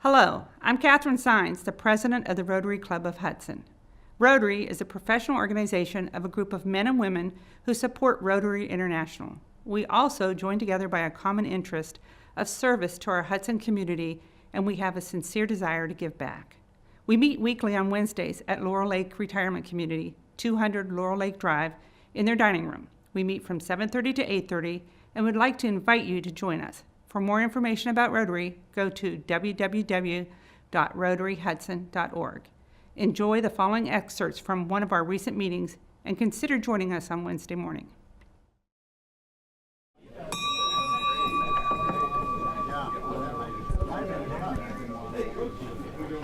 Hello, I'm Catherine Sines, the president of the Rotary Club of Hudson. Rotary is a professional organization of a group of men and women who support Rotary International. We also join together by a common interest of service to our Hudson community, and we have a sincere desire to give back. We meet weekly on Wednesdays at Laurel Lake Retirement Community, 200 Laurel Lake Drive, in their dining room. We meet from 7:30 to 8:30 and would like to invite you to join us. For more information about Rotary, go to www.rotaryhudson.org. Enjoy the following excerpts from one of our recent meetings and consider joining us on Wednesday morning.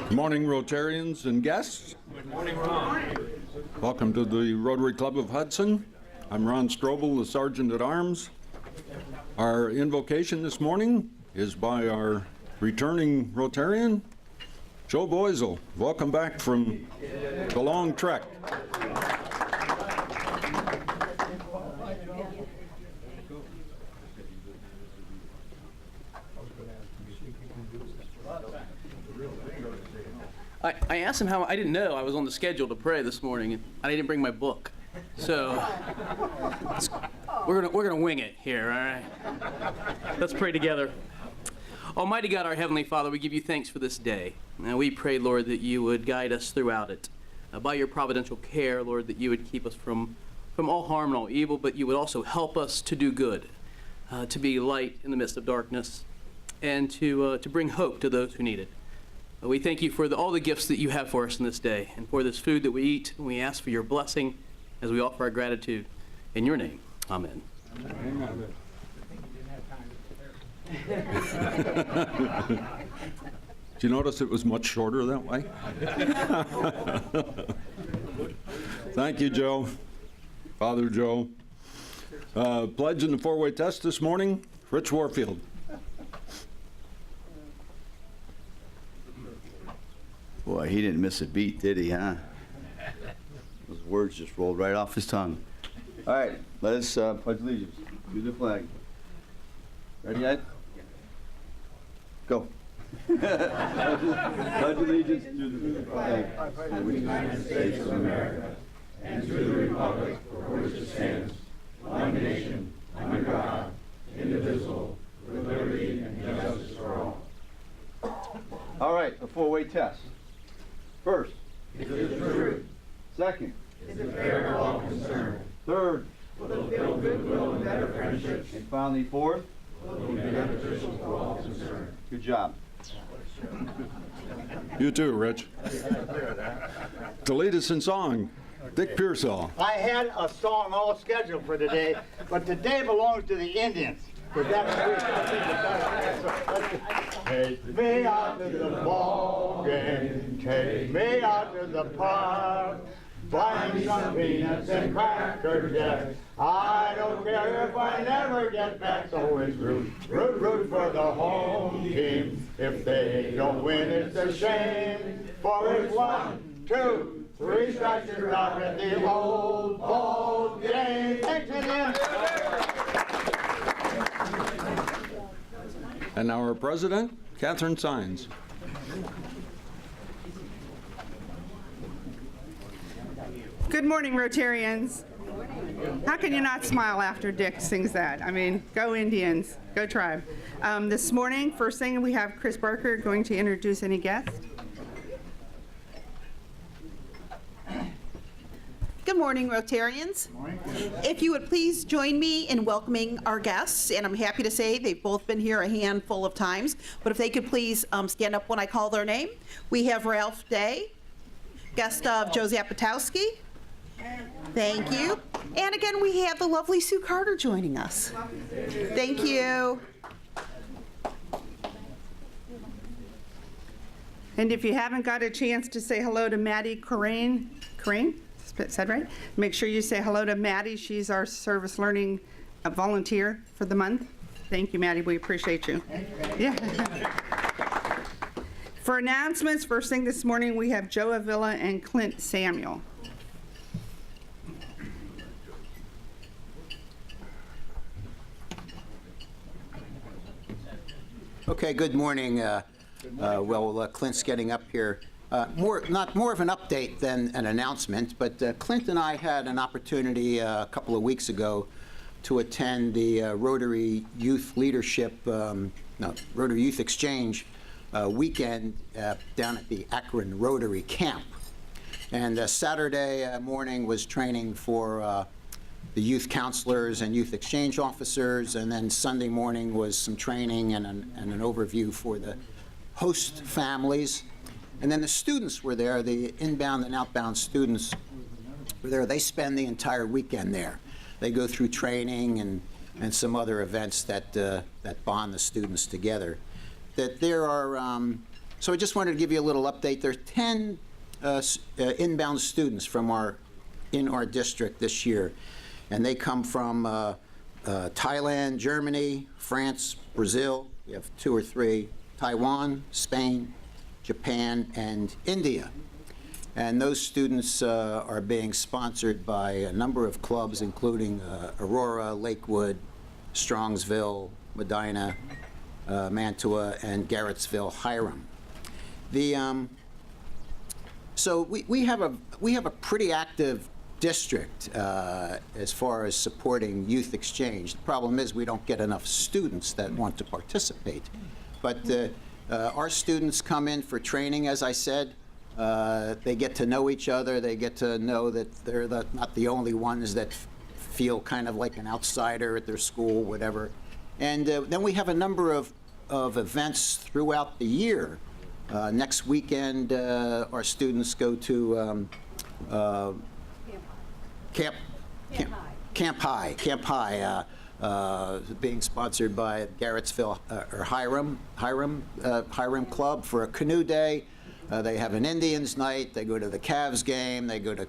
Good morning, Rotarians and guests. Good morning, Ron. Welcome to the Rotary Club of Hudson. I'm Ron Strobel, the Sergeant at Arms. Our invocation this morning is by our returning Rotarian, Joe Boisel. Welcome back from the long trek. I asked him how. I didn't know I was on the schedule to pray this morning, and I didn't bring my book. So we're gonna wing it here, all right? Let's pray together. Almighty God, our Heavenly Father, we give you thanks for this day. And we pray, Lord, that you would guide us throughout it. By your providential care, Lord, that you would keep us from all harm and all evil, but you would also help us to do good, to be light in the midst of darkness, and to bring hope to those who need it. We thank you for all the gifts that you have for us in this day, and for this food that we eat. And we ask for your blessing as we offer our gratitude. In your name, amen. Amen. Did you notice it was much shorter that way? Thank you, Joe. Father Joe. Pledge in the four-way test this morning, Rich Warfield. Boy, he didn't miss a beat, did he, huh? Those words just rolled right off his tongue. All right, let us pledge allegiance to the flag. Ready, Ed? Go. Pledge allegiance to the flag of the United States of America and to the republic for which it stands, one nation, under God, indivisible, with liberty and justice for all. All right, a four-way test. First, is it true? Second, is it fair to all concerned? Third, will it build goodwill and better friendships? And finally, fourth, will it be beneficial for all concerned? Good job. You too, Rich. To lead us in song, Dick Pearsall. I had a song all scheduled for today, but today belongs to the Indians. Take me out to the ball game, take me out to the park, buy me some peanuts and Cracker Jacks. I don't care if I never get back, so it's root for the home team. If they don't win, it's a shame, for it's 1, 2, 3 strikes you're out at the old ball game. Thanks, Indians. And our president, Catherine Sines. Good morning, Rotarians. How can you not smile after Dick sings that? I mean, go Indians, go Tribe. This morning, first thing, we have Chris Barker going to introduce any guests. Good morning, Rotarians. If you would please join me in welcoming our guests, and I'm happy to say they've both been here a handful of times, but if they could please stand up when I call their name. We have Ralph Day, guest of Joe Zapatowski. Thank you. And again, we have the lovely Sue Carter joining us. Thank you. And if you haven't got a chance to say hello to Maddie Corain, said right? Make sure you say hello to Maddie. She's our service learning volunteer for the month. Thank you, Maddie. We appreciate you. Yeah. For announcements, first thing this morning, we have Joe Avila and Clint Samuel. Okay, good morning. Clint's getting up here. Not more of an update than an announcement, but Clint and I had an opportunity a couple of weeks ago to attend the Rotary Youth Rotary Youth Exchange weekend down at the Akron Rotary Camp. And Saturday morning was training for the youth counselors and youth exchange officers, and then Sunday morning was some training and an overview for the host families. And then the students were there, the inbound and outbound students were there. They spend the entire weekend there. They go through training and some other events that bond the students together. That there are, so I just wanted to give you a little update. There are 10 inbound students in our district this year, and they come from Thailand, Germany, France, Brazil. We have 2 or 3, Taiwan, Spain, Japan, and India. And those students are being sponsored by a number of clubs, including Aurora, Lakewood, Strongsville, Medina, Mantua, and Garrettsville, Hiram. So we have a pretty active district as far as supporting youth exchange. The problem is we don't get enough students that want to participate. But our students come in for training, as I said. They get to know each other. They get to know that they're not the only ones that feel kind of like an outsider at their school, whatever. And then we have a number of events throughout the year. Next weekend, our students go to Camp High, being sponsored by Garrettsville or Hiram Club for a canoe day. They have an Indians night. They go to the Cavs game. They go to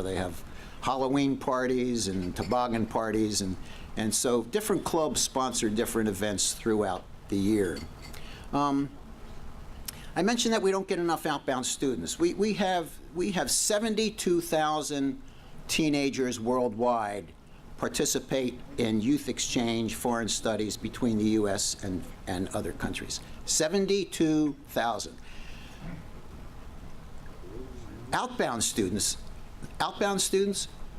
they have Halloween parties and toboggan parties, and so different clubs sponsor different events throughout the year. I mentioned that we don't get enough outbound students. We have 72,000 teenagers worldwide participate in youth exchange foreign studies between the U.S. and other countries. 72,000. Outbound students,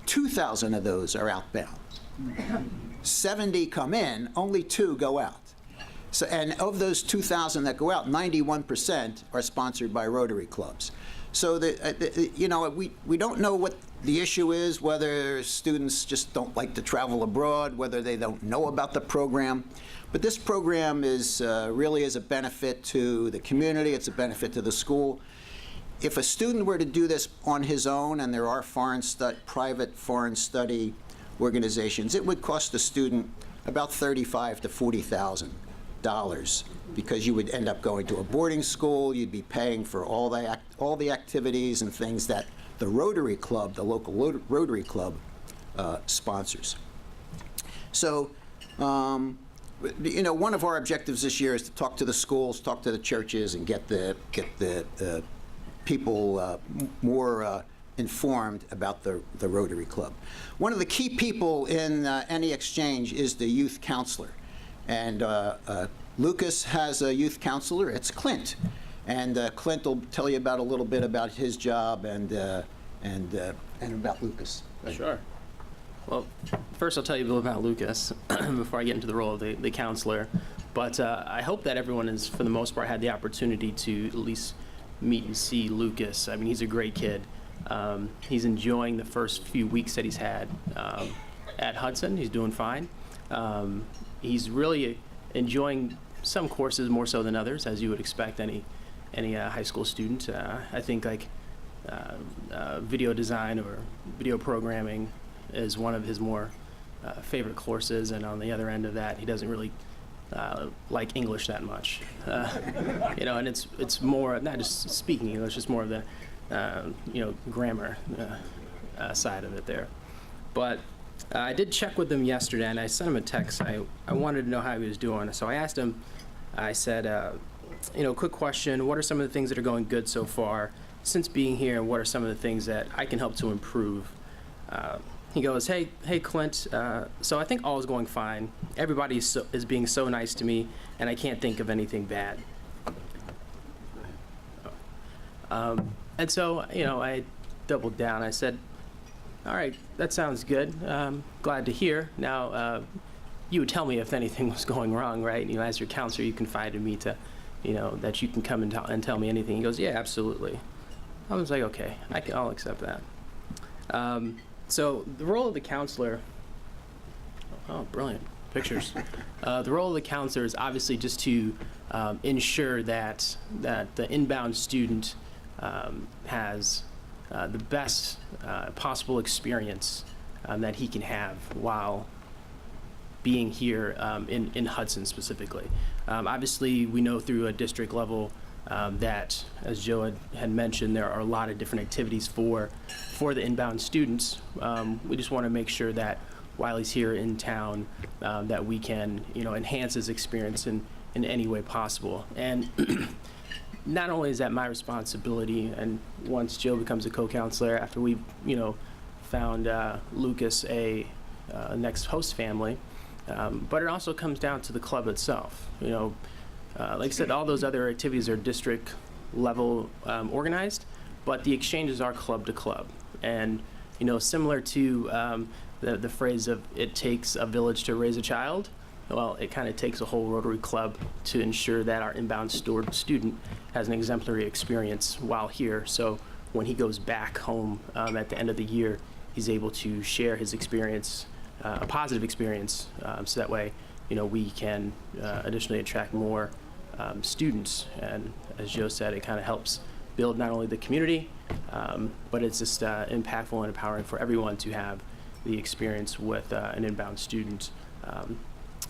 2,000 of those are outbound. 70 come in, only 2 go out. So, and of those 2,000 that go out, 91% are sponsored by Rotary clubs. So we don't know what the issue is, whether students just don't like to travel abroad, whether they don't know about the program. But this program is really is a benefit to the community. It's a benefit to the school. If a student were to do this on his own, and there are private foreign study organizations, it would cost the student about $35,000 to $40,000, because you would end up going to a boarding school. You'd be paying for all the activities and things that the Rotary Club, the local Rotary Club, sponsors. So, one of our objectives this year is to talk to the schools, talk to the churches, and get the people more informed about the Rotary Club. One of the key people in any exchange is the youth counselor. And Lucas has a youth counselor. It's Clint. And Clint will tell you about a little bit about his job and about Lucas. Sure. Well, first I'll tell you a little about Lucas before I get into the role of the counselor. But I hope that everyone has, for the most part, had the opportunity to at least meet and see Lucas. I mean, he's a great kid. He's enjoying the first few weeks that he's had at Hudson. He's doing fine. He's really enjoying some courses more so than others, as you would expect any high school student. I think like video design or video programming is one of his more favorite courses, and on the other end of that, he doesn't really like English that much. And it's more not just speaking English; it's more of the grammar side of it there. But I did check with him yesterday, and I sent him a text. I wanted to know how he was doing, so I asked him. I said, quick question: what are some of the things that are going good so far since being here, and what are some of the things that I can help to improve? He goes, hey Clint, so I think all is going fine. Everybody is being so nice to me, and I can't think of anything bad. And so, I doubled down. I said, all right, that sounds good. Glad to hear. Now, you would tell me if anything was going wrong, right? As your counselor, you confided in me to, that you can come and tell me anything. He goes, yeah, absolutely. I was like, okay, I'll accept that. So the role of the counselor, oh, brilliant pictures. The role of the counselor is obviously just to ensure that the inbound student has the best possible experience that he can have while being here in Hudson specifically. Obviously, we know through a district level that, as Joe had mentioned, there are a lot of different activities for the inbound students. We just want to make sure that while he's here in town, that we can, enhance his experience in any way possible. And not only is that my responsibility, and once Joe becomes a co-counselor, after we've, found Lucas a next host family, but it also comes down to the club itself. Like I said, all those other activities are district level organized, but the exchanges are club to club. And, similar to the phrase of it takes a village to raise a child, well, it kind of takes a whole Rotary Club to ensure that our inbound student has an exemplary experience while here. So when he goes back home at the end of the year, he's able to share his experience, a positive experience, so that way, we can additionally attract more students. And as Joe said, it kind of helps build not only the community, but it's just impactful and empowering for everyone to have the experience with an inbound student.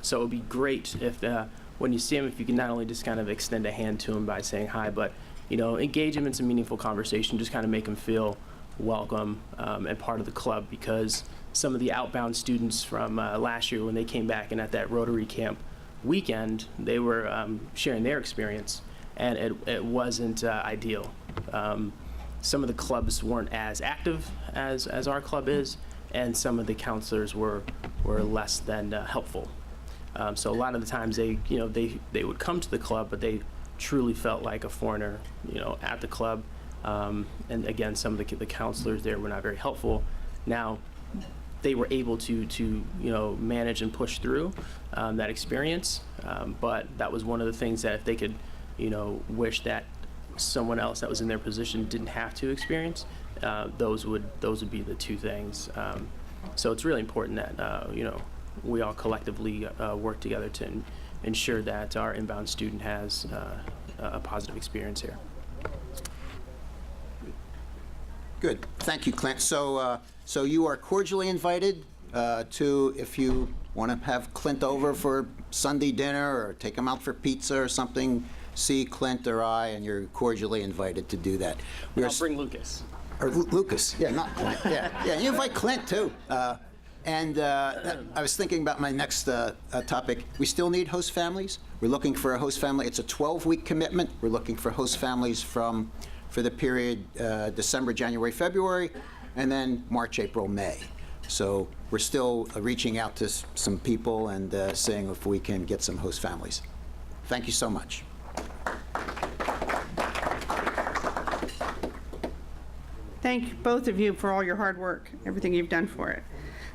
So it would be great if when you see him, if you can not only just kind of extend a hand to him by saying hi, but engage him in some meaningful conversation, just kind of make him feel welcome and part of the club, because some of the outbound students from last year when they came back and at that Rotary Camp weekend, they were sharing their experience, and it wasn't ideal. Some of the clubs weren't as active as our club is, and some of the counselors were less than helpful. So a lot of the times they would come to the club, but they truly felt like a foreigner, at the club. And again, some of the counselors there were not very helpful. Now, they were able to manage and push through that experience, but that was one of the things that if they could, wish that someone else that was in their position didn't have to experience, those would be the two things. So it's really important that we all collectively work together to ensure that our inbound student has a positive experience here. Good. Thank you, Clint. So you are cordially invited to, if you want to have Clint over for Sunday dinner or take him out for pizza or something, see Clint or I, and you're cordially invited to do that. I'll bring Lucas. Or Lucas, yeah, not Clint. Yeah, you invite Clint too. And I was thinking about my next topic. We still need host families. We're looking for a host family. It's a 12-week commitment. We're looking for host families for the period December, January, February, and then March, April, May. So we're still reaching out to some people and seeing if we can get some host families. Thank you so much. Thank both of you for all your hard work, everything you've done for it.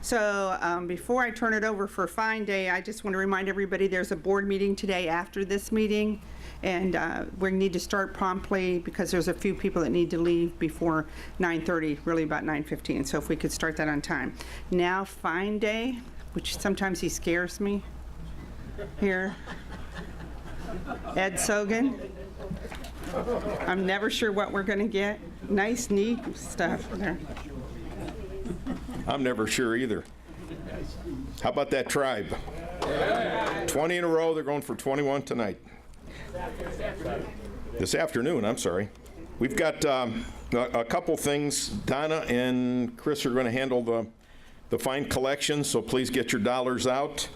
So before I turn it over for Fine Day, I just want to remind everybody there's a board meeting today after this meeting, and we need to start promptly because there's a few people that need to leave before 9:30, really about 9:15, so if we could start that on time. Now Fine Day, which sometimes he scares me here. Ed Sogan. I'm never sure what we're going to get. Nice, neat stuff there. I'm never sure either. How about that tribe? 20 in a row, they're going for 21 tonight. This afternoon, I'm sorry. We've got a couple things. Donna and Chris are going to handle the fine collection, so please get your dollars out.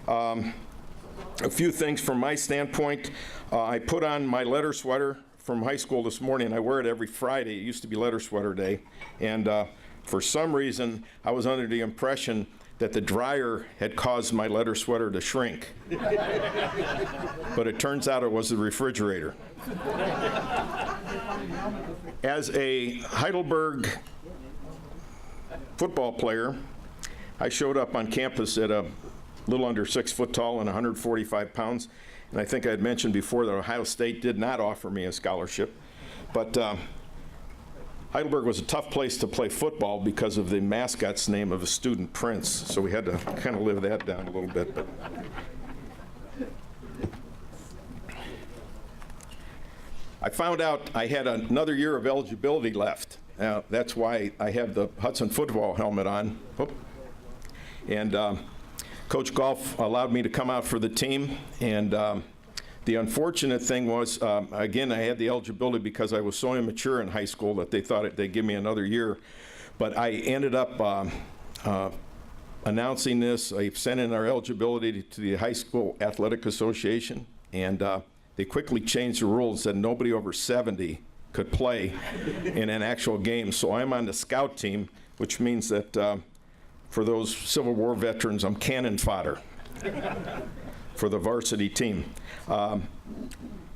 A few things from my standpoint. I put on my letter sweater from high school this morning. I wear it every Friday. It used to be letter sweater day. And for some reason, I was under the impression that the dryer had caused my letter sweater to shrink. But it turns out it was the refrigerator. As a Heidelberg football player, I showed up on campus at a little under 6 foot tall and 145 pounds. And I think I had mentioned before that Ohio State did not offer me a scholarship. But Heidelberg was a tough place to play football because of the mascot's name of a student, Prince. So we had to kind of live that down a little bit. But I found out I had another year of eligibility left. That's why I have the Hudson football helmet on. Oop. And Coach Golf allowed me to come out for the team. And the unfortunate thing was, again, I had the eligibility because I was so immature in high school that they thought they'd give me another year. But I ended up announcing this. I sent in our eligibility to the High School Athletic Association, and they quickly changed the rules and said nobody over 70 could play in an actual game. So I'm on the scout team, which means that for those Civil War veterans, I'm cannon fodder for the varsity team.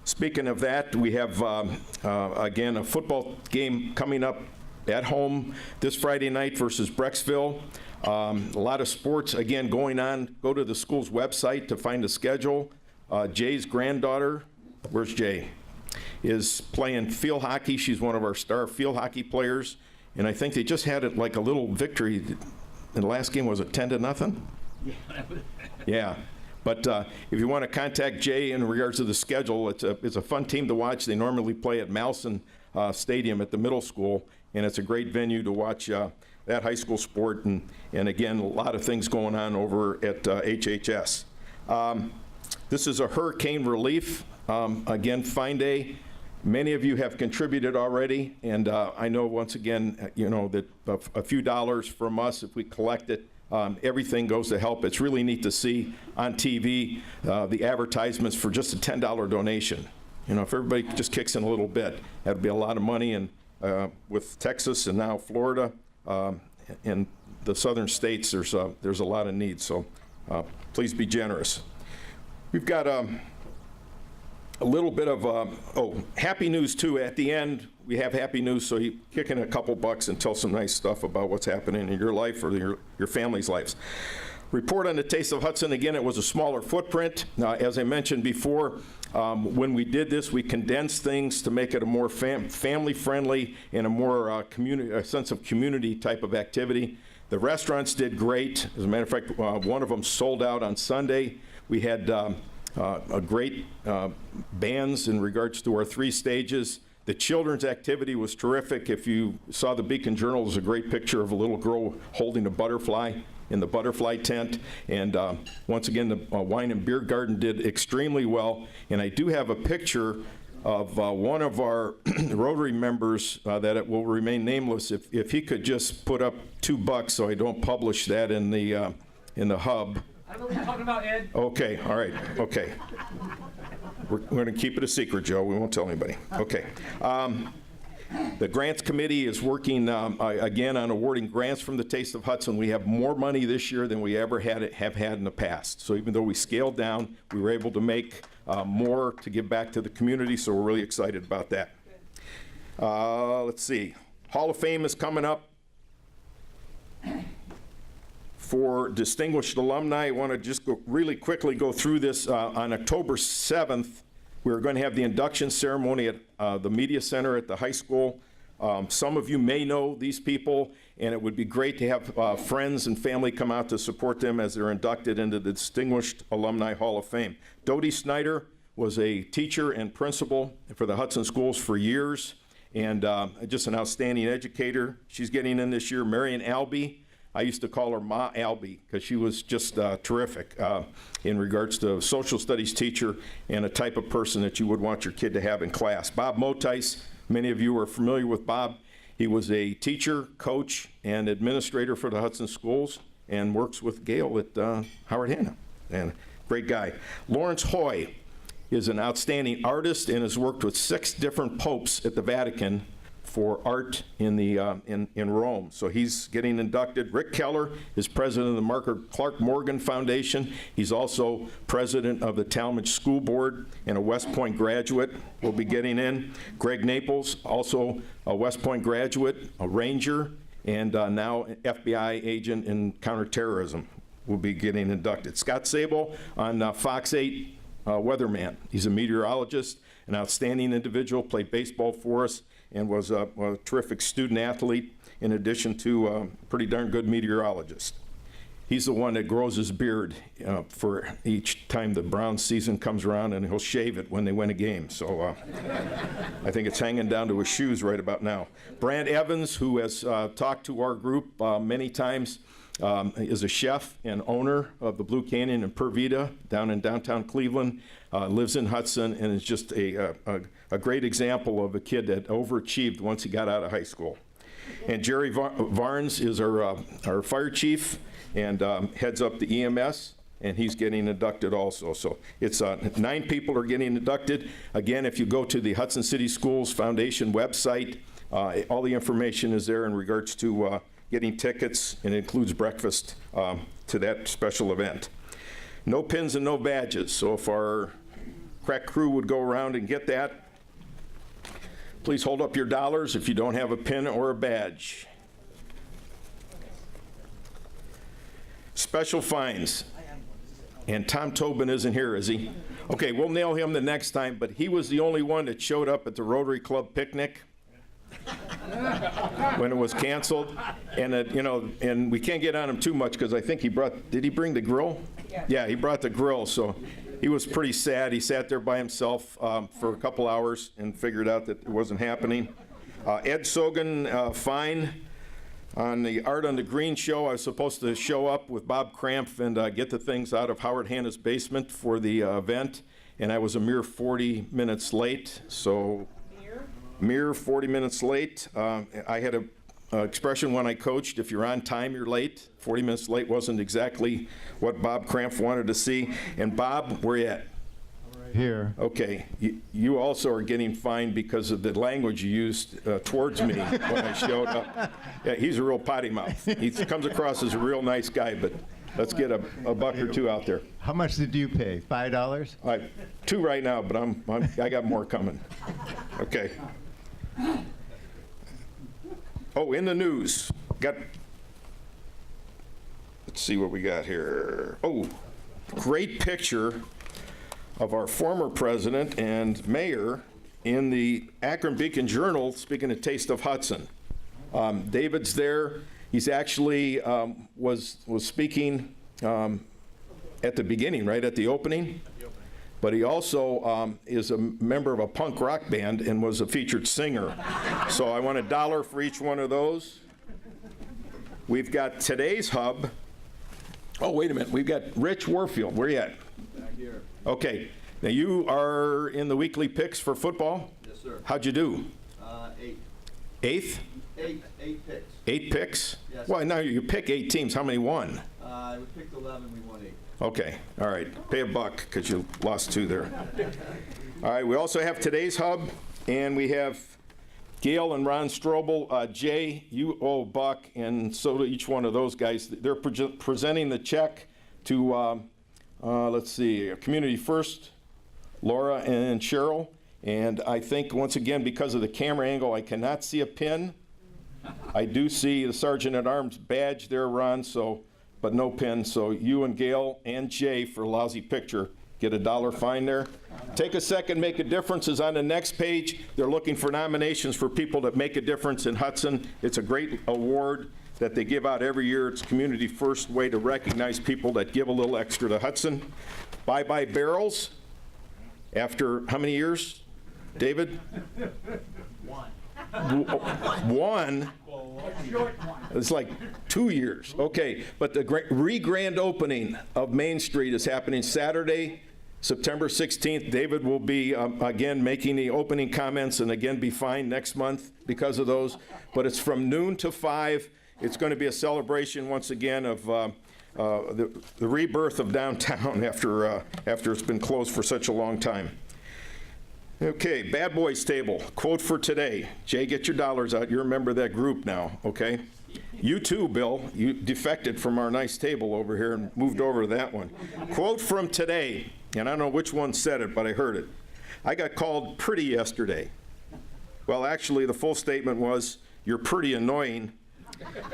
Speaking of that, we have, again, a football game coming up at home this Friday night versus Brecksville. A lot of sports, again, going on. Go to the school's website to find the schedule. Jay's granddaughter, where's Jay, is playing field hockey. She's one of our star field hockey players. And I think they just had it like a little victory. In the last game, was it 10-0? Yeah. But if you want to contact Jay in regards to the schedule, it's a fun team to watch. They normally play at Malson Stadium at the middle school, and it's a great venue to watch that high school sport. And again, a lot of things going on over at HHS. This is a hurricane relief. Again, Fine Day. Many of you have contributed already, and I know once again, you know, that a few dollars from us, if we collect it, everything goes to help. It's really neat to see on TV the advertisements for just a $10 donation. You know, if everybody just kicks in a little bit, that'd be a lot of money. And with Texas and now Florida and the southern states, there's a lot of need. So please be generous. We've got a little bit of happy news too. At the end, we have happy news, so you kick in a couple bucks and tell some nice stuff about what's happening in your life or your family's lives. Report on the Taste of Hudson. Again, it was a smaller footprint. As I mentioned before, when we did this, we condensed things to make it a more family-friendly and a more a sense of community type of activity. The restaurants did great. As a matter of fact, one of them sold out on Sunday. We had a great bands in regards to our 3 stages. The children's activity was terrific. If you saw the Beacon Journal, there's a great picture of a little girl holding a butterfly in the butterfly tent. And once again, the wine and beer garden did extremely well. And I do have a picture of one of our Rotary members that it will remain nameless. If he could just put up $2 so I don't publish that in the hub. I know what you're talking about, Ed. Okay, all right, okay. We're going to keep it a secret, Joe. We won't tell anybody. Okay. The grants committee is working again on awarding grants from the Taste of Hudson. We have more money this year than we ever have had in the past. So even though we scaled down, we were able to make more to give back to the community. So we're really excited about that. Let's see. Hall of Fame is coming up. For distinguished alumni, I want to just really quickly go through this. On October 7th, we're going to have the induction ceremony at the Media Center at the high school. Some of you may know these people, and it would be great to have friends and family come out to support them as they're inducted into the Distinguished Alumni Hall of Fame. Dodie Snyder was a teacher and principal for the Hudson schools for years, and just an outstanding educator. She's getting in this year. Marion Albee. I used to call her Ma Albee because she was just terrific in regards to a social studies teacher and a type of person that you would want your kid to have in class. Bob Motice, many of you are familiar with Bob. He was a teacher, coach, and administrator for the Hudson schools and works with Gail at Howard Hanna. And great guy. Lawrence Hoy is an outstanding artist and has worked with 6 different popes at the Vatican for art in Rome. So he's getting inducted. Rick Keller is president of the Margaret Clark Morgan Foundation. He's also president of the Talmadge School Board and a West Point graduate, will be getting in. Greg Naples, also a West Point graduate, a Ranger, and now an FBI agent in counterterrorism, will be getting inducted. Scott Sable on Fox 8 weatherman. He's a meteorologist, an outstanding individual, played baseball for us, and was a terrific student athlete, in addition to a pretty darn good meteorologist. He's the one that grows his beard for each time the Browns season comes around, and he'll shave it when they win a game. So I think it's hanging down to his shoes right about now. Brant Evans, who has talked to our group many times, is a chef and owner of the Blue Canyon and Purvita down in downtown Cleveland, lives in Hudson, and is just a great example of a kid that overachieved once he got out of high school. And Jerry Varnes is our fire chief and heads up the EMS, and he's getting inducted also. So it's 9 people are getting inducted. Again, if you go to the Hudson City Schools Foundation website, all the information is there in regards to getting tickets, and it includes breakfast to that special event. No pins and no badges, so if our crack crew would go around and get that, please hold up your dollars if you don't have a pin or a badge. Special fines. And Tom Tobin isn't here, is he? Okay, we'll nail him the next time, but he was the only one that showed up at the Rotary Club picnic when it was canceled. And and we can't get on him too much because I think did he bring the grill? Yeah, he brought the grill, so he was pretty sad. He sat there by himself for a couple hours and figured out that it wasn't happening. Ed Sogan, fine. On the Art on the Green show, I was supposed to show up with Bob Krampf and get the things out of Howard Hanna's basement for the event, and I was a mere 40 minutes late. So, mere 40 minutes late. I had an expression when I coached: if you're on time, you're late. 40 minutes late wasn't exactly what Bob Krampf wanted to see. And Bob, where you at? Here. Okay, you also are getting fined because of the language you used towards me when I showed up. Yeah, he's a real potty mouth. He comes across as a real nice guy, but let's get a buck or two out there. How much did you pay? $5? 2 right now, but I got more coming. Okay. Oh, in the news, let's see what we got here. Oh, great picture of our former president and mayor in the Akron Beacon Journal, speaking of Taste of Hudson. David's there. He's actually was speaking at the beginning, right at the opening. But he also is a member of a punk rock band and was a featured singer. So I want $1 for each one of those. We've got today's hub. Oh, wait a minute. We've got Rich Warfield. Where you at? Back here. Okay. Now you are in the weekly picks for football? Yes, sir. How'd you do? 8. Eighth? 8 picks. 8 picks? Yes. Well, now you pick 8 teams. How many won? We picked 11, we won 8. Okay. All right. Pay $1 because you lost 2 there. All right. We also have today's hub, and we have Gail and Ron Strobel. Jay, you owe $1, and so do each one of those guys. They're presenting the check to, let's see, Community First, Laura and Cheryl. And I think, once again, because of the camera angle, I cannot see a pin. I do see the Sergeant-at-Arms badge there, Ron, but no pin. So you and Gail and Jay, for a lousy picture, get $1 fine there. Take a Second, Make a Difference is on the next page. They're looking for nominations for people that make a difference in Hudson. It's a great award that they give out every year. It's Community First way to recognize people that give a little extra to Hudson. Bye Bye Barrels. After how many years, David? 1? It's like 2 years. Okay, but the grand opening of Main Street is happening Saturday, September 16th. David will be, again, making the opening comments and again be fined next month because of those. But it's from noon to 5. It's going to be a celebration, once again, of the rebirth of downtown after it's been closed for such a long time. Okay, Bad Boys Table, quote for today. Jay, get your dollars out. You're a member of that group now, okay? You too, Bill. You defected from our nice table over here and moved over to that one. Quote from today, and I don't know which one said it, but I heard it. I got called pretty yesterday. Well, actually, the full statement was, you're pretty annoying,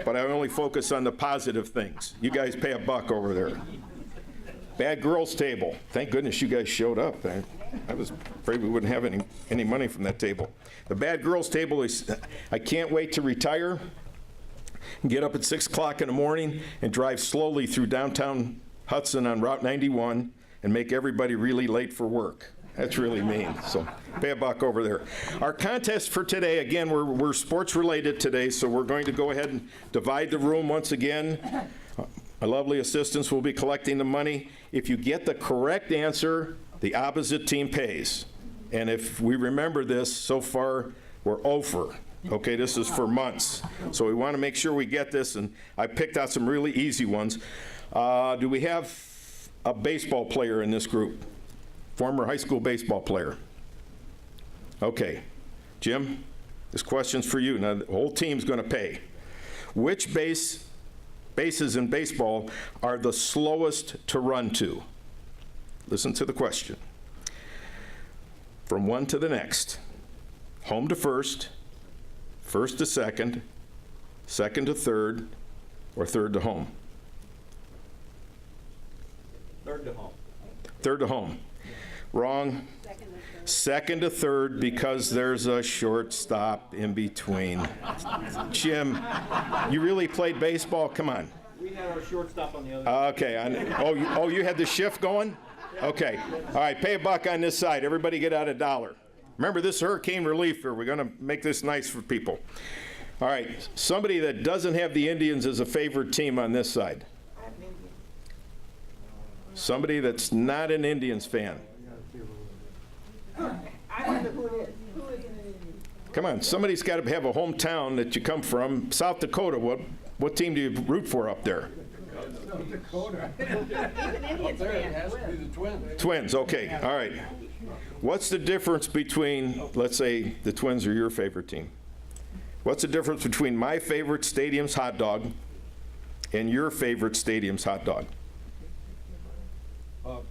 but I only focus on the positive things. You guys pay $1 over there. Bad Girls Table. Thank goodness you guys showed up. I was afraid we wouldn't have any money from that table. The Bad Girls Table is, I can't wait to retire and get up at 6 o'clock in the morning and drive slowly through downtown Hudson on Route 91 and make everybody really late for work. That's really mean, so pay $1 over there. Our contest for today, again, we're sports related today, so we're going to go ahead and divide the room once again. My lovely assistants will be collecting the money. If you get the correct answer, the opposite team pays. And if we remember this, so far, we're over. Okay, this is for months. So we want to make sure we get this, and I picked out some really easy ones. Do we have a baseball player in this group? Former high school baseball player. Okay, Jim, this question's for you. Now, the whole team's going to pay. Which bases in baseball are the slowest to run to? Listen to the question. From one to the next. Home to first, first to second, second to third, or third to home? Third to home. Third to home. Wrong. Second to third, because there's a shortstop in between. Jim, you really played baseball? Come on. We had our shortstop on the other. Okay. You had the shift going? Okay. All right, pay $1 on this side. Everybody get out $1. Remember, this is hurricane relief here. We're going to make this nice for people. All right, somebody that doesn't have the Indians as a favorite team on this side. Somebody that's not an Indians fan. Come on, somebody's got to have a hometown that you come from. South Dakota, what team do you root for up there? South Dakota. Up there, it has to be the Twins. Twins, okay, all right. What's the difference between, let's say, the Twins are your favorite team? What's the difference between my favorite stadium's hot dog and your favorite stadium's hot dog? About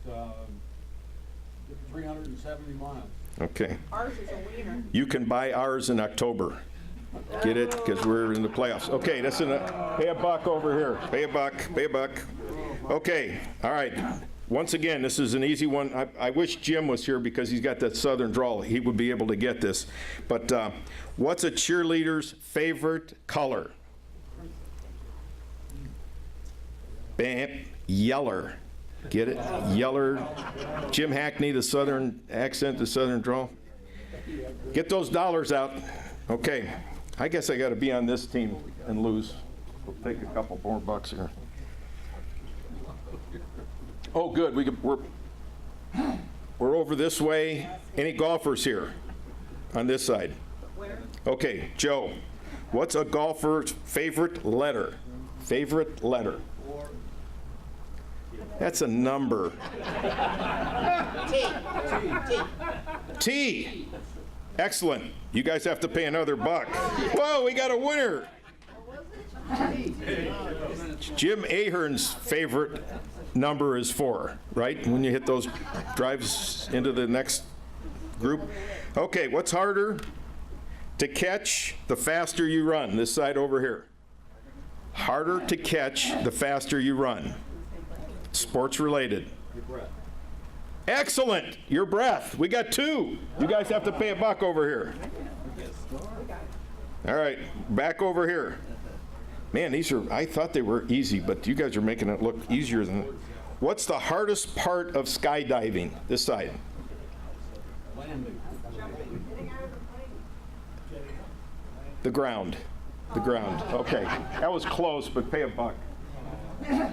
370 miles. Okay. Ours is a wiener. You can buy ours in October. Get it? Because we're in the playoffs. Okay, that's pay $1 over here. Pay $1. Okay, all right. Once again, this is an easy one. I wish Jim was here because he's got that southern drawl. He would be able to get this. But what's a cheerleader's favorite color? Bam, yeller. Get it? Yeller. Jim Hackney, the southern accent, the southern drawl. Get those dollars out. Okay. I guess I got to be on this team and lose. We'll take a couple more bucks here. Oh, good. We're over this way. Any golfers here on this side? Okay, Joe. What's a golfer's favorite letter? Favorite letter? That's a number. T. Excellent. You guys have to pay another $1. Whoa, we got a winner. Jim Ahern's favorite number is 4, right? When you hit those drives into the next group. Okay, what's harder to catch the faster you run? This side over here. Harder to catch the faster you run. Sports related. Your breath. Excellent. Your breath. We got 2. You guys have to pay $1 over here. All right, back over here. Man, I thought they were easy, but you guys are making it look easier than it. What's the hardest part of skydiving? This side. The ground. The ground. Okay. That was close, but pay $1.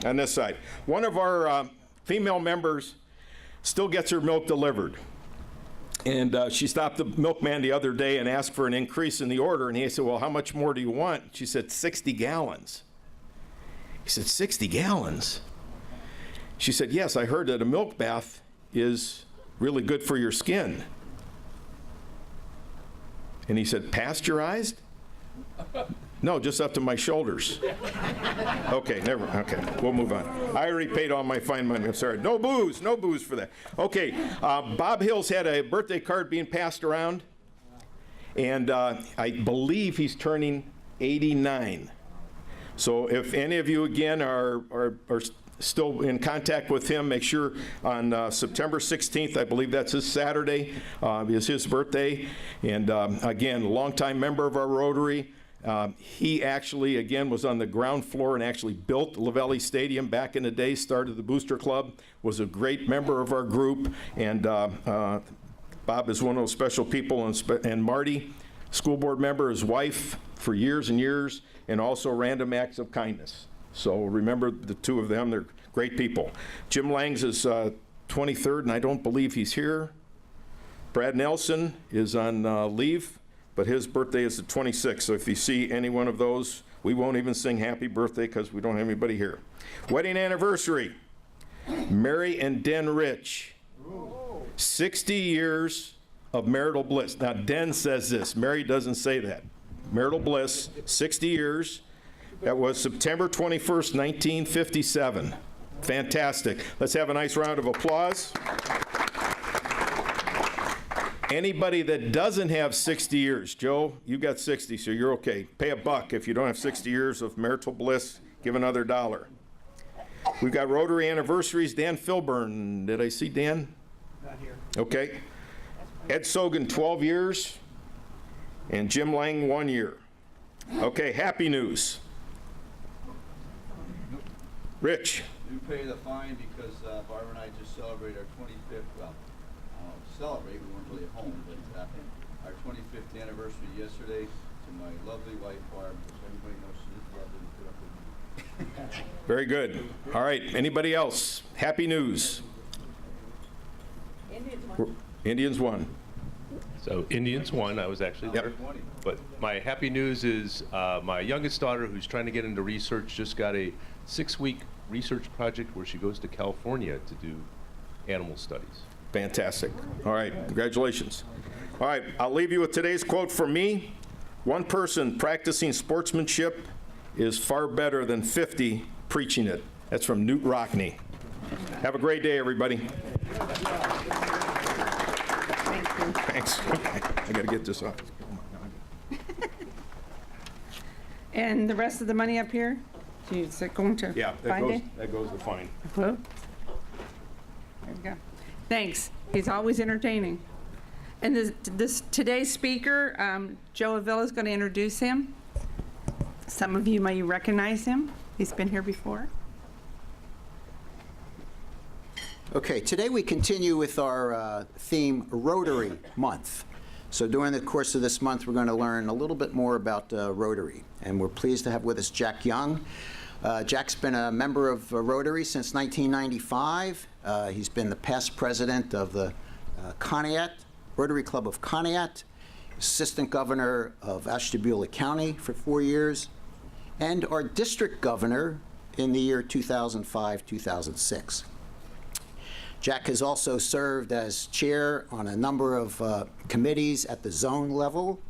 On this side. One of our female members still gets her milk delivered. And she stopped the milkman the other day and asked for an increase in the order. And he said, well, how much more do you want? She said, 60 gallons. He said, 60 gallons? She said, yes, I heard that a milk bath is really good for your skin. And he said, pasteurized? No, just up to my shoulders. Okay, okay, we'll move on. I already paid all my fine money, I'm sorry. No booze for that. Okay, Bob Hills had a birthday card being passed around, and I believe he's turning 89. So if any of you, again, are still in contact with him, make sure on September 16th, I believe that's this Saturday, is his birthday. And again, longtime member of our Rotary. He actually, again, was on the ground floor and actually built Lavelli Stadium back in the day, started the Booster Club, was a great member of our group, and Bob is one of those special people, and Marty, school board member, his wife for years and years, and also Random Acts of Kindness. So remember the two of them, they're great people. Jim Lang's is 23rd, and I don't believe he's here. Brad Nelson is on leave, but his birthday is the 26th, so if you see any one of those, we won't even sing happy birthday because we don't have anybody here. Wedding anniversary, Mary and Den Rich. 60 years of marital bliss. Now, Den says this. Mary doesn't say that. Marital bliss, 60 years. That was September 21st, 1957. Fantastic. Let's have a nice round of applause. Anybody that doesn't have 60 years, Joe, you got 60, so you're okay. Pay $1 if you don't have 60 years of marital bliss. Give another $1. We've got Rotary anniversaries. Dan Filburn, did I see Dan? Not here. Okay. Ed Sogan, 12 years, and Jim Lang, 1 year. Okay, happy news. Rich. We pay the fine because Barbara and I just celebrated our 25th, celebrate, we weren't really at home, but our 25th anniversary yesterday to my lovely wife, Barb, because everybody knows she's lovely and put up with me. Very good. All right, anybody else? Happy news. Indians won. So Indians won. I was actually there. But my happy news is my youngest daughter, who's trying to get into research, just got a 6-week research project where she goes to California to do animal studies. Fantastic. All right, congratulations. All right, I'll leave you with today's quote from me. One person practicing sportsmanship is far better than 50 preaching it. That's from Newt Rockney. Have a great day, everybody. Thanks. I got to get this off. And the rest of the money up here, is it going to Yeah, find it? that goes to fine. There we go. Thanks. He's always entertaining. And today's speaker, Joe Avila, is going to introduce him. Some of you may recognize him. He's been here before. Okay, today we continue with our theme, Rotary Month. So during the course of this month, we're going to learn a little bit more about Rotary. And we're pleased to have with us Jack Young. Jack's been a member of Rotary since 1995. He's been the past president of the Conneaut, Rotary Club of Conneaut, assistant governor of Ashtabula County for 4 years, and our district governor in the year 2005-2006. Jack has also served as chair on a number of committees at the zone level.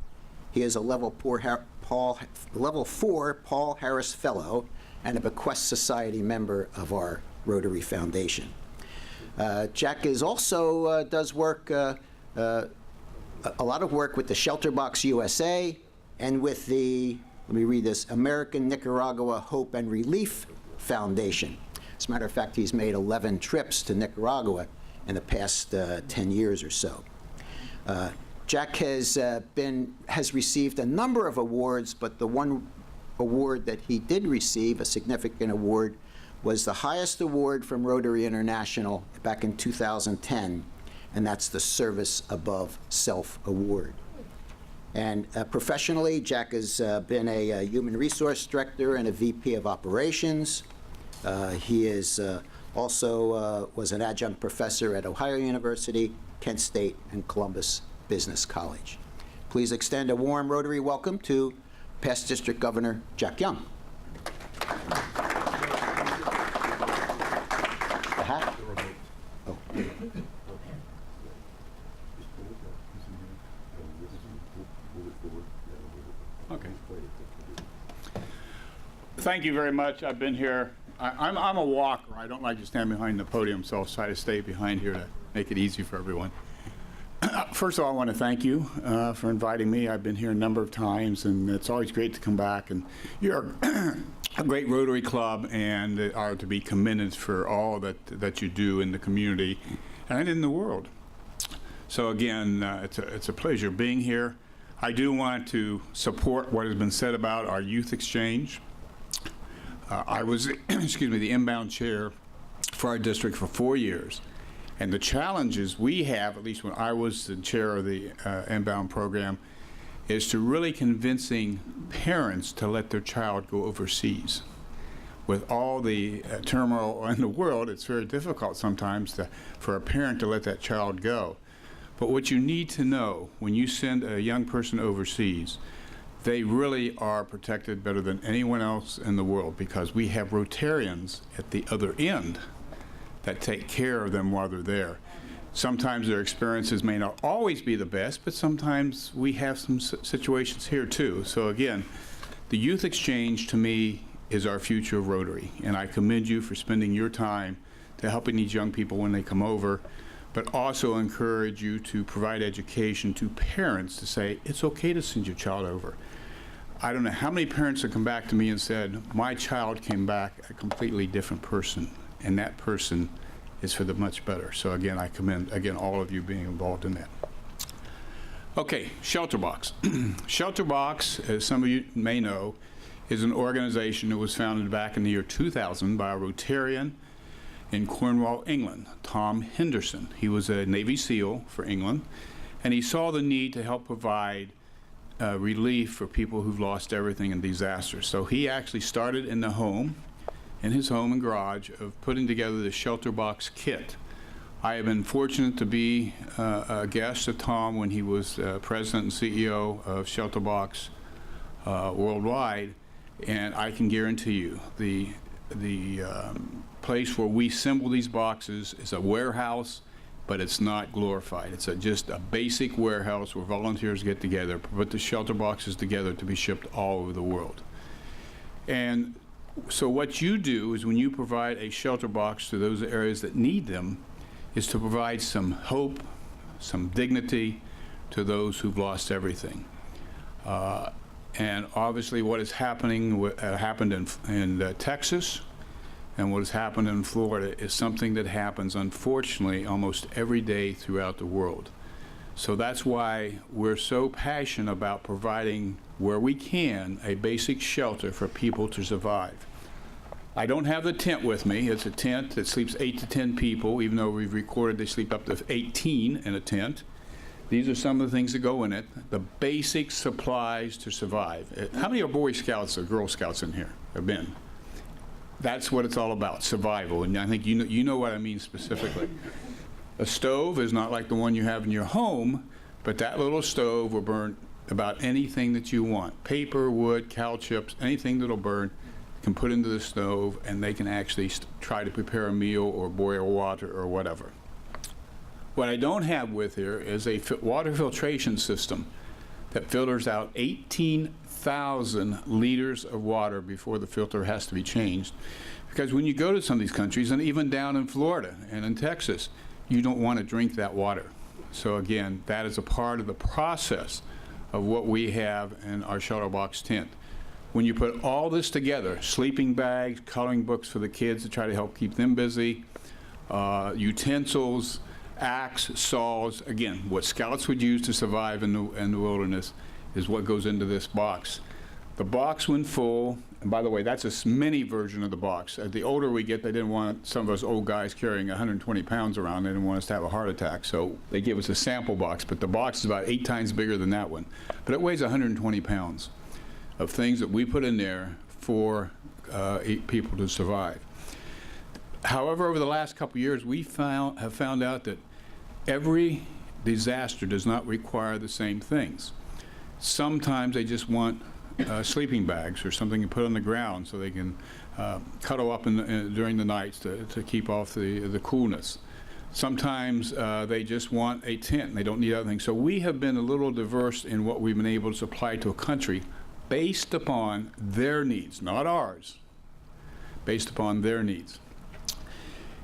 He is a level 4 Paul Harris Fellow and a Bequest Society member of our Rotary Foundation. Jack is also does work, a lot of work with the Shelter Box USA and with the, let me read this, American Nicaragua Hope and Relief Foundation. As a matter of fact, he's made 11 trips to Nicaragua in the past 10 years or so. Jack has received a number of awards, but the one award that he did receive, a significant award, was the highest award from Rotary International back in 2010, and that's the Service Above Self Award. And professionally, Jack has been a human resource director and a VP of operations. He is also was an adjunct professor at Ohio University, Kent State, and Columbus Business College. Please extend a warm Rotary welcome to past District Governor Jack Young. Oh. Thank you very much. I've been here. I'm a walker. I don't like to stand behind the podium, so I'll try to stay behind here to make it easy for everyone. First of all, I want to thank you for inviting me. I've been here a number of times, and it's always great to come back. And you're a great Rotary Club, and are to be commended for all that you do in the community and in the world. So again, it's a pleasure being here. I do want to support what has been said about our youth exchange. I was, the inbound chair for our district for 4 years. And the challenges we have, at least when I was the chair of the inbound program, is to really convincing parents to let their child go overseas. With all the turmoil in the world, it's very difficult sometimes for a parent to let that child go. But what you need to know when you send a young person overseas, they really are protected better than anyone else in the world, because we have Rotarians at the other end that take care of them while they're there. Sometimes their experiences may not always be the best, but sometimes we have some situations here too. So again, the youth exchange to me is our future of Rotary, and I commend you for spending your time to helping these young people when they come over, but also encourage you to provide education to parents to say, it's okay to send your child over. I don't know how many parents have come back to me and said, my child came back a completely different person, and that person is for the much better. So again, I commend, all of you being involved in that. Okay, Shelter Box. Shelter Box, as some of you may know, is an organization that was founded back in the year 2000 by a Rotarian in Cornwall, England, Tom Henderson. He was a Navy SEAL for England, and he saw the need to help provide relief for people who've lost everything in disasters. So he actually started in his home and garage, of putting together the Shelter Box kit. I have been fortunate to be a guest of Tom when he was president and CEO of Shelter Box worldwide, and I can guarantee you the place where we assemble these boxes is a warehouse, but it's not glorified. It's just a basic warehouse where volunteers get together, put the shelter boxes together to be shipped all over the world. And so what you do is, when you provide a shelter box to those areas that need them, is to provide some hope, some dignity to those who've lost everything. And obviously what is happening, happened in Texas, and what has happened in Florida is something that happens, unfortunately, almost every day throughout the world. So that's why we're so passionate about providing, where we can, a basic shelter for people to survive. I don't have the tent with me. It's a tent that sleeps 8 to 10 people, even though we've recorded they sleep up to 18 in a tent. These are some of the things that go in it, the basic supplies to survive. How many are Boy Scouts or Girl Scouts in here have been? That's what it's all about, survival, and I think you know what I mean specifically. A stove is not like the one you have in your home, but that little stove will burn about anything that you want. Paper, wood, cow chips, anything that'll burn, can put into the stove, and they can actually try to prepare a meal or boil water or whatever. What I don't have with here is a water filtration system that filters out 18,000 liters of water before the filter has to be changed. Because when you go to some of these countries, and even down in Florida and in Texas, you don't want to drink that water. So again, that is a part of the process of what we have in our shelter box tent. When you put all this together, sleeping bags, coloring books for the kids to try to help keep them busy, utensils, axe, saws, again, what scouts would use to survive in the wilderness is what goes into this box. The box, when full, and by the way, that's a mini version of the box. The older we get, they didn't want some of us old guys carrying 120 pounds around. They didn't want us to have a heart attack, so they gave us a sample box, but the box is about 8 times bigger than that one. But it weighs 120 pounds of things that we put in there for people to survive. However, over the last couple years, we have found out that every disaster does not require the same things. Sometimes they just want sleeping bags or something to put on the ground so they can cuddle up during the nights to keep off the coolness. Sometimes they just want a tent and they don't need other things. So we have been a little diverse in what we've been able to supply to a country based upon their needs, not ours, based upon their needs.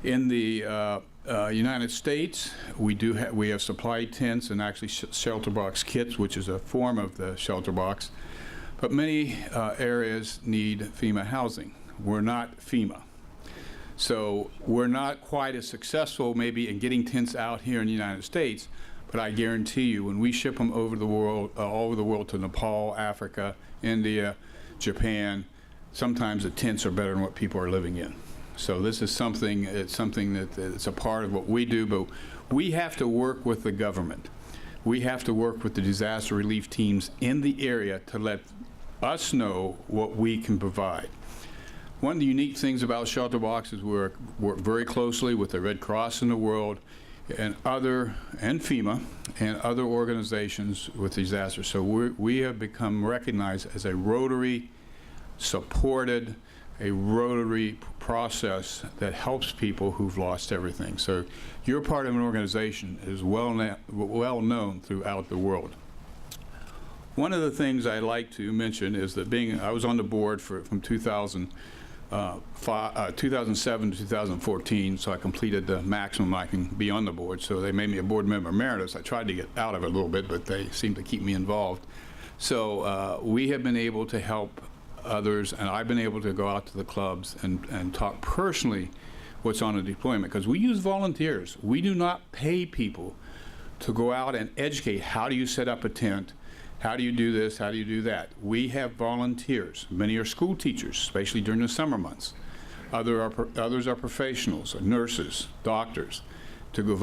In the United States, we have supplied tents and actually shelter box kits, which is a form of the shelter box. But many areas need FEMA housing. We're not FEMA. So we're not quite as successful maybe in getting tents out here in the United States, but I guarantee you when we ship them over the world, all over the world to Nepal, Africa, India, Japan, sometimes the tents are better than what people are living in. So this is something, it's a part of what we do, but we have to work with the government. We have to work with the disaster relief teams in the area to let us know what we can provide. One of the unique things about shelter boxes, we work very closely with the Red Cross in the world and FEMA and other organizations with disasters. So we have become recognized as a Rotary supported, a Rotary process that helps people who've lost everything. So you're part of an organization that is well known throughout the world. One of the things I like to mention is that I was on the board from 2007 to 2014, so I completed the maximum I can be on the board. So they made me a board member emeritus. I tried to get out of it a little bit, but they seemed to keep me involved. So we have been able to help others, and I've been able to go out to the clubs and talk personally what's on a deployment, because we use volunteers. We do not pay people to go out and educate. How do you set up a tent? How do you do this? How do you do that? We have volunteers. Many are school teachers, especially during the summer months. Others are professionals, nurses, doctors, to go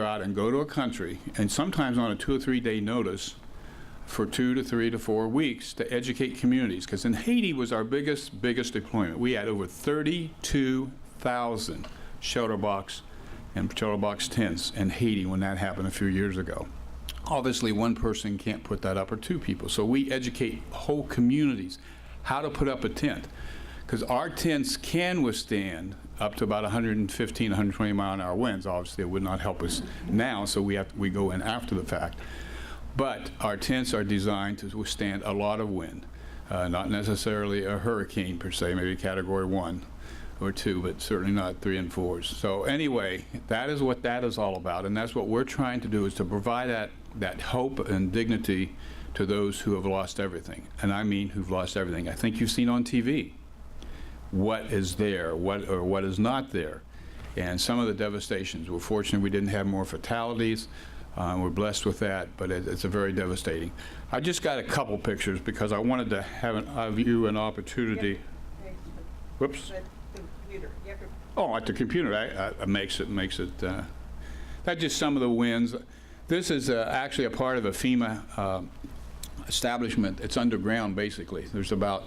out and go to a country, and sometimes on a 2 or 3 day notice, for 2 to 3 to 4 weeks to educate communities. Because in Haiti was our biggest deployment. We had over 32,000 shelter box tents in Haiti when that happened a few years ago. Obviously, one person can't put that up, or 2 people. So we educate whole communities how to put up a tent. Because our tents can withstand up to about 115, 120 mile-an-hour winds. Obviously, it would not help us now, so we go in after the fact. But our tents are designed to withstand a lot of wind, not necessarily a hurricane per se, maybe category 1 or 2, but certainly not 3 and 4s. So anyway, that is what that is all about, and that's what we're trying to do, is to provide that hope and dignity to those who have lost everything. And I mean who've lost everything. I think you've seen on TV what is there, what is not there, and some of the devastations. We're fortunate we didn't have more fatalities. We're blessed with that, but it's a very devastating. I just got a couple pictures because I wanted to have you an opportunity. Whoops. Oh, at the computer, that makes it. That's just some of the wins. This is actually a part of a FEMA establishment. It's underground, basically. There's about,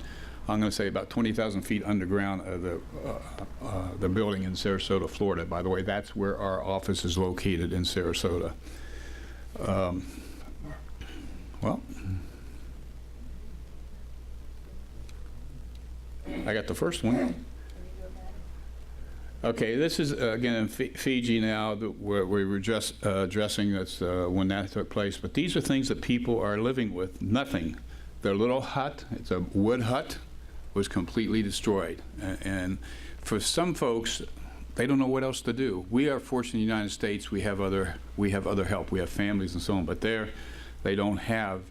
I'm going to say, about 20,000 feet underground of the building in Sarasota, Florida. By the way, that's where our office is located, in Sarasota. Well, I got the first one. Okay, this is again in Fiji now, where we were just addressing that's when that took place. But these are things that people are living with. Nothing. Their little hut, it's a wood hut, was completely destroyed. And for some folks, they don't know what else to do. We are fortunate in the United States. We have other help. We have families and so on. But they don't have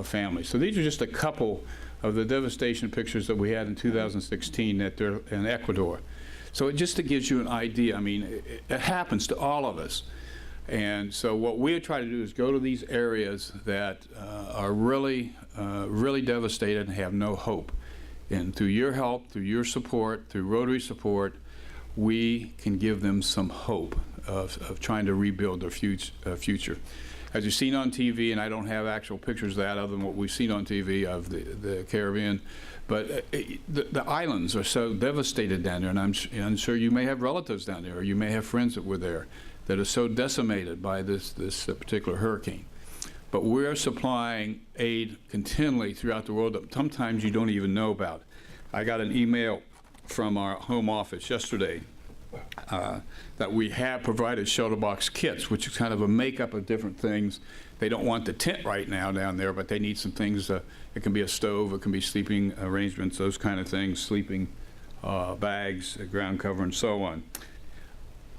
families. So these are just a couple of the devastation pictures that we had in 2016 in Ecuador. So just to give you an idea, I mean, it happens to all of us. And so what we try to do is go to these areas that are really devastated and have no hope. And through your help, through your support, through Rotary support, we can give them some hope of trying to rebuild their future. As you've seen on TV, and I don't have actual pictures of that other than what we've seen on TV of the Caribbean, but the islands are so devastated down there, and I'm sure you may have relatives down there, or you may have friends that were there, that are so decimated by this particular hurricane. But we're supplying aid continually throughout the world that sometimes you don't even know about. I got an email from our home office yesterday that we have provided shelter box kits, which is kind of a makeup of different things They don't want the tent right now down there, but they need some things. It can be a stove, it can be sleeping arrangements, those kind of things, sleeping bags, ground cover, and so on.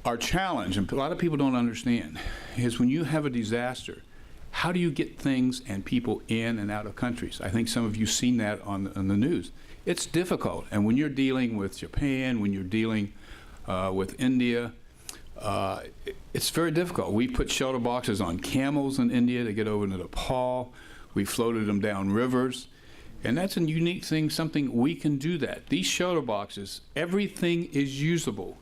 Our challenge, and a lot of people don't understand, is when you have a disaster, how do you get things and people in and out of countries? I think some of you seen that on the news. It's difficult, and when you're dealing with Japan, when you're dealing with India, it's very difficult. We put shelter boxes on camels in India to get over to Nepal. We floated them down rivers. And that's a unique thing, something we can do that. These shelter boxes, everything is usable.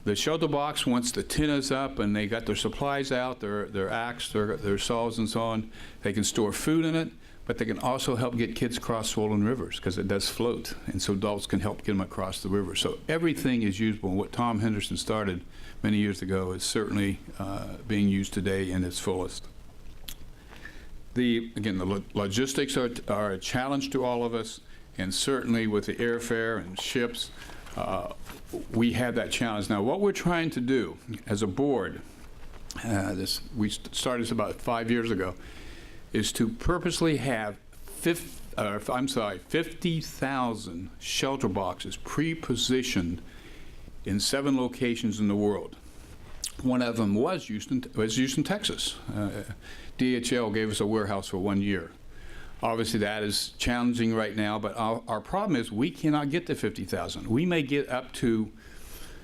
The shelter box, once the tin is up and they got their supplies out, their axe, their saws and so on, they can store food in it, but they can also help get kids across swollen rivers because it does float. And so adults can help get them across the river. So everything is usable. And what Tom Henderson started many years ago is certainly being used today in its fullest. Again, the logistics are a challenge to all of us, and certainly with the airfare and ships, we have that challenge. Now, what we're trying to do as a board, we started this about 5 years ago, is to purposely have 50,000 shelter boxes pre-positioned in 7 locations in the world. One of them was Houston, Texas. DHL gave us a warehouse for 1 year. Obviously, that is challenging right now, but our problem is we cannot get to 50,000. We may get up to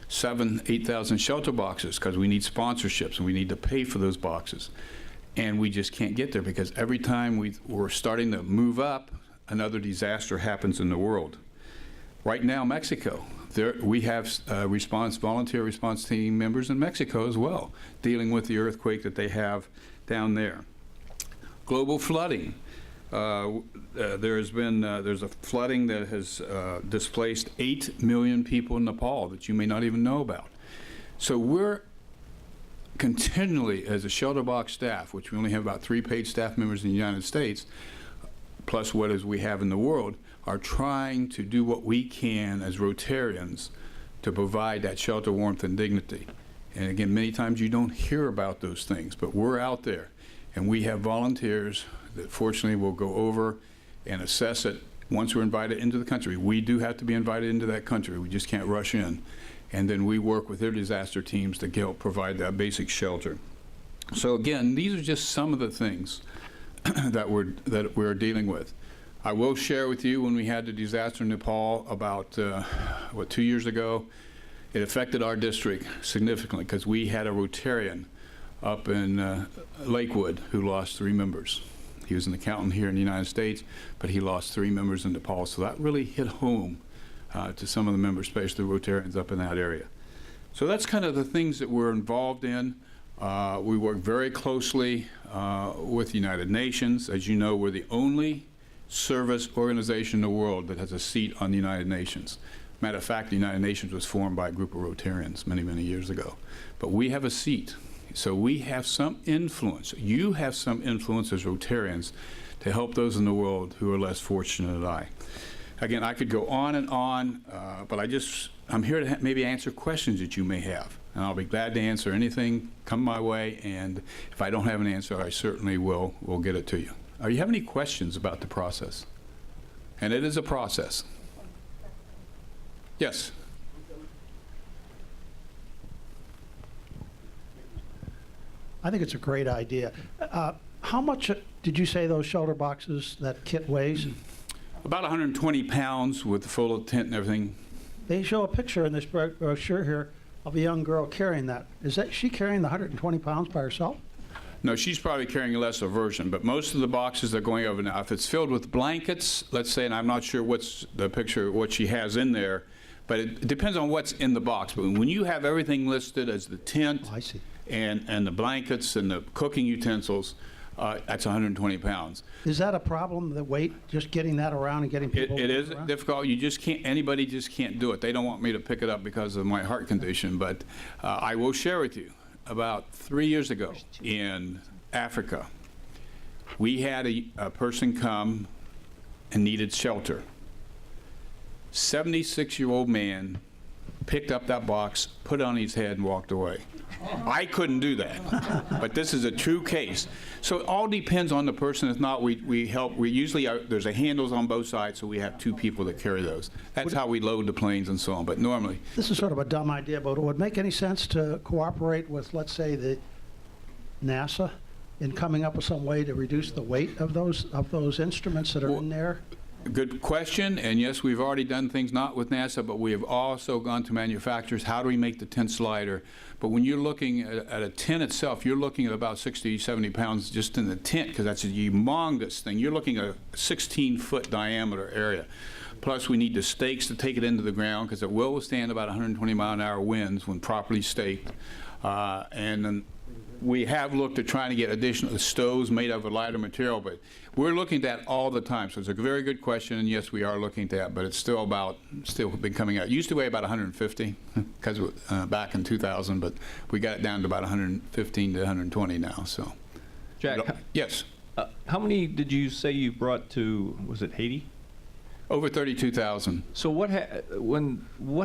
7,000, 8,000 shelter boxes because we need sponsorships and we need to pay for those boxes. And we just can't get there because every time we're starting to move up, another disaster happens in the world. Right now, Mexico, we have volunteer response team members in Mexico as well, dealing with the earthquake that they have down there. Global flooding. There's a flooding that has displaced 8 million people in Nepal that you may not even know about. So we're continually, as a shelter box staff, which we only have about 3 paid staff members in the United States, plus what is we have in the world, are trying to do what we can as Rotarians to provide that shelter, warmth, and dignity. And again, many times you don't hear about those things, but we're out there, and we have volunteers that fortunately will go over and assess it once we're invited into the country. We do have to be invited into that country. We just can't rush in. And then we work with their disaster teams to help provide that basic shelter. So again, these are just some of the things that we're dealing with. I will share with you when we had the disaster in Nepal about, 2 years ago, it affected our district significantly because we had a Rotarian up in Lakewood who lost 3 members. He was an accountant here in the United States, but he lost 3 members in Nepal. So that really hit home to some of the members, especially the Rotarians up in that area. So that's kind of the things that we're involved in. We work very closely with the United Nations. As you know, we're the only service organization in the world that has a seat on the United Nations. Matter of fact, the United Nations was formed by a group of Rotarians many, many years ago. But we have a seat. So we have some influence. You have some influence as Rotarians to help those in the world who are less fortunate than I. Again, I could go on and on, but I'm here to maybe answer questions that you may have. And I'll be glad to answer anything come my way. And if I don't have an answer, I certainly will get it to you. Do you have any questions about the process? And it is a process. Yes. I think it's a great idea. How much did you say those shelter boxes, that kit weighs? About 120 pounds with the full tent and everything. They show a picture in this brochure here of a young girl carrying that. Is she carrying the 120 pounds by herself? No, she's probably carrying a lesser version, but most of the boxes are going over now. If it's filled with blankets, let's say, and I'm not sure what's the picture, what she has in there, but it depends on what's in the box. But when you have everything listed as the tent, I see, and the blankets and the cooking utensils, that's 120 pounds. Is that a problem, the weight, just getting that around and getting people It is around? difficult. You just can't, anybody just can't do it. They don't want me to pick it up because of my heart condition, but I will share with you. About 3 years ago in Africa, we had a person come and needed shelter. 76-year-old man picked up that box, put it on his head, and walked away. I couldn't do that, but this is a true case. So it all depends on the person. If not, we help. We usually there's a handles on both sides, so we have 2 people that carry those. That's how we load the planes and so on. But normally, This is sort of a dumb idea, but would it make any sense to cooperate with, let's say, the NASA in coming up with some way to reduce the weight of those instruments that are in there? good question. And yes, we've already done things not with NASA, but we have also gone to manufacturers. How do we make the tent lighter? But when you're looking at a tent itself, you're looking at about 60, 70 pounds just in the tent, because that's a humongous thing. You're looking at a 16-foot diameter area. Plus, we need the stakes to take it into the ground, because it will withstand about 120-mile-an-hour winds when properly staked. And then we have looked at trying to get additional stoves made of a lighter material, but we're looking at that all the time. So it's a very good question, and yes, we are looking at that, but it's still been coming out. It used to weigh about 150 because back in 2000, but we got it down to about 115 to 120 now. So, Jack, yes. How many did you say you brought to? Was it Haiti? Over 32,000. So what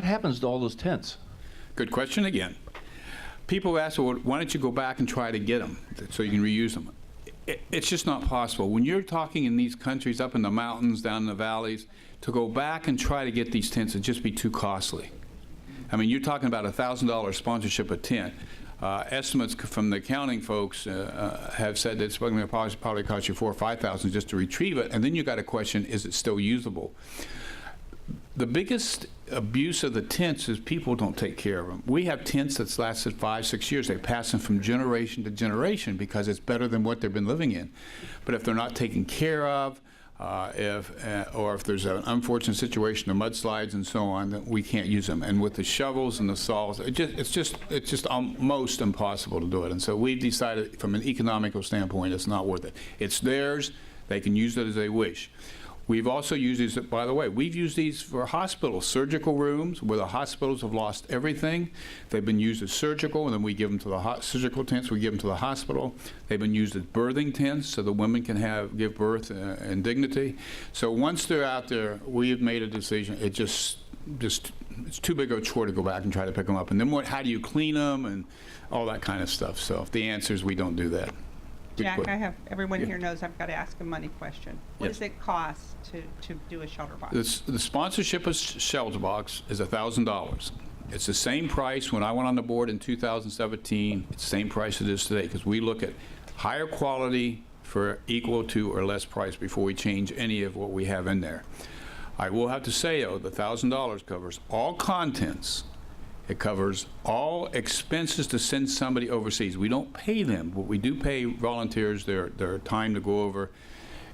happens to all those tents? Good question again. People ask, well, why don't you go back and try to get them so you can reuse them? It's just not possible. When you're talking in these countries, up in the mountains, down in the valleys, to go back and try to get these tents would just be too costly. I mean, you're talking about $1,000 sponsorship a tent. Estimates from the accounting folks have said that it's going to probably cost you $4,000 or $5,000 just to retrieve it, and then you got a question: is it still usable? The biggest abuse of the tents is people don't take care of them. We have tents that's lasted 5, 6 years. They pass them from generation to generation because it's better than what they've been living in. But if they're not taken care of, or if there's an unfortunate situation, the mudslides and so on, then we can't use them. And with the shovels and the saws, it's just almost impossible to do it. And so we've decided, from an economical standpoint, it's not worth it. It's theirs. They can use it as they wish. We've also used these, by the way, we've used these for hospitals, surgical rooms, where the hospitals have lost everything. They've been used as surgical, and then we give them to the surgical tents, we give them to the hospital. They've been used as birthing tents, so the women can give birth in dignity. So once they're out there, we've made a decision. It just it's too big of a chore to go back and try to pick them up. And then how do you clean them and all that kind of stuff? So the answer is we don't do that. Jack, everyone here knows I've got to ask a money question. What does it cost to do a shelter box? The sponsorship of shelter box is $1,000. It's the same price when I went on the board in 2017. It's the same price it is today, because we look at higher quality for equal to or less price before we change any of what we have in there. I will have to say, though, the $1,000 covers all contents. It covers all expenses to send somebody overseas. We don't pay them, but we do pay volunteers their time to go over.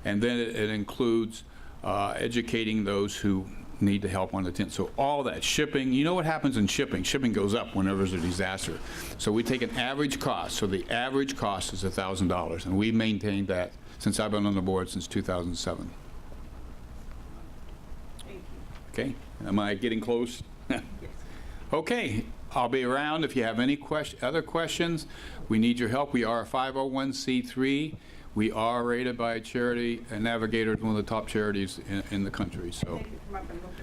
And then it includes educating those who need the help on the tent. So all that, shipping, you know what happens in shipping? Shipping goes up whenever there's a disaster. So we take an average cost. So the average cost is $1,000, and we've maintained that since I've been on the board since 2007. Okay, am I getting close? Yes. Okay, I'll be around if you have any other questions. We need your help. We are a 501c3. We are rated by a charity, and Navigator is one of the top charities in the country. So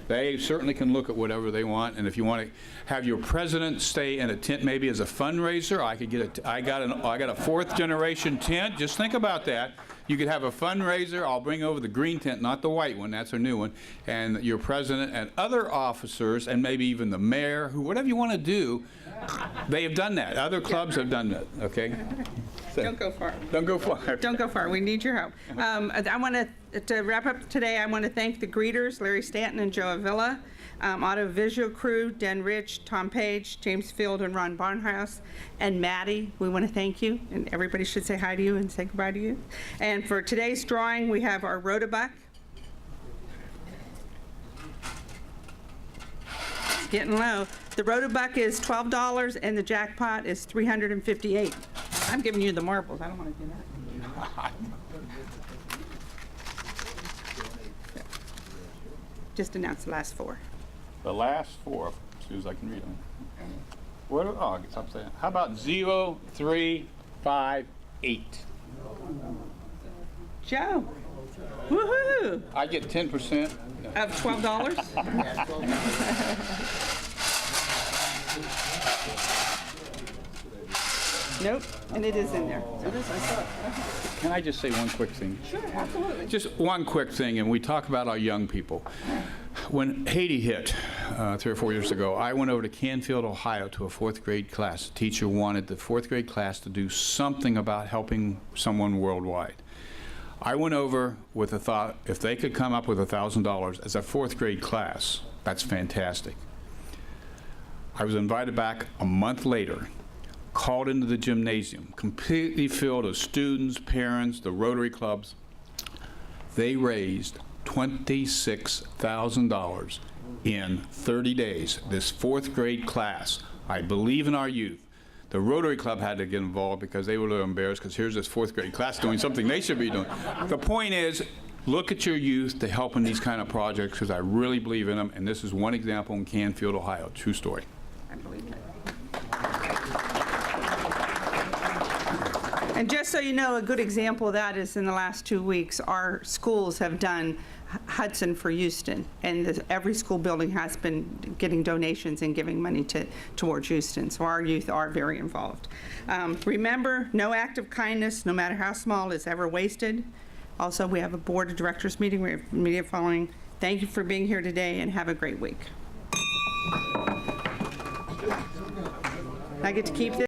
they certainly can look at whatever they want. And if you want to have your president stay in a tent, maybe as a fundraiser, I could get I got a 4th generation tent. Just think about that. You could have a fundraiser. I'll bring over the green tent, not the white one. That's our new one. And your president and other officers, and maybe even the mayor, whatever you want to do, they have done that. Other clubs have done that. Okay. Don't go far. Don't go far. Don't go far. We need your help. I want to wrap up today. I want to thank the greeters, Larry Stanton and Joe Avila, audiovisual crew, Den Rich, Tom Page, James Field, and Ron Barnhouse, and Maddie. We want to thank you, and everybody should say hi to you and say goodbye to you. And for today's drawing, we have our Rotabuck. It's getting low. The Rotabuck is $12, and the jackpot is $358. I'm giving you the marbles. I don't want to do that. Just announce the last 4. The last 4, as soon as I can read them. Oh, it's upside down. How about 0, 3, 5, 8? Joe. Woohoo! I get 10%. Of $12? Nope, and it is in there. Can I just say one quick thing? Sure, absolutely. Just one quick thing, and we talk about our young people. When Haiti hit 3 or 4 years ago, I went over to Canfield, Ohio to a 4th grade class. The teacher wanted the 4th grade class to do something about helping someone worldwide. I went over with the thought, if they could come up with $1,000 as a 4th grade class, that's fantastic. I was invited back a month later, called into the gymnasium, completely filled with students, parents, the Rotary clubs. They raised $26,000 in 30 days, this 4th grade class. I believe in our youth. The Rotary Club had to get involved because they were a little embarrassed because here's this 4th grade class doing something they should be doing. The point is, look at your youth to help in these kind of projects because I really believe in them, and this is one example in Canfield, Ohio. True story. I believe it. And just so you know, a good example of that is in the last 2 weeks, our schools have done Hudson for Houston, and every school building has been getting donations and giving money towards Houston, so our youth are very involved. Remember, no act of kindness, no matter how small, is ever wasted. Also, we have a board of directors meeting. We have media following. Thank you for being here today, and have a great week. I get to keep this.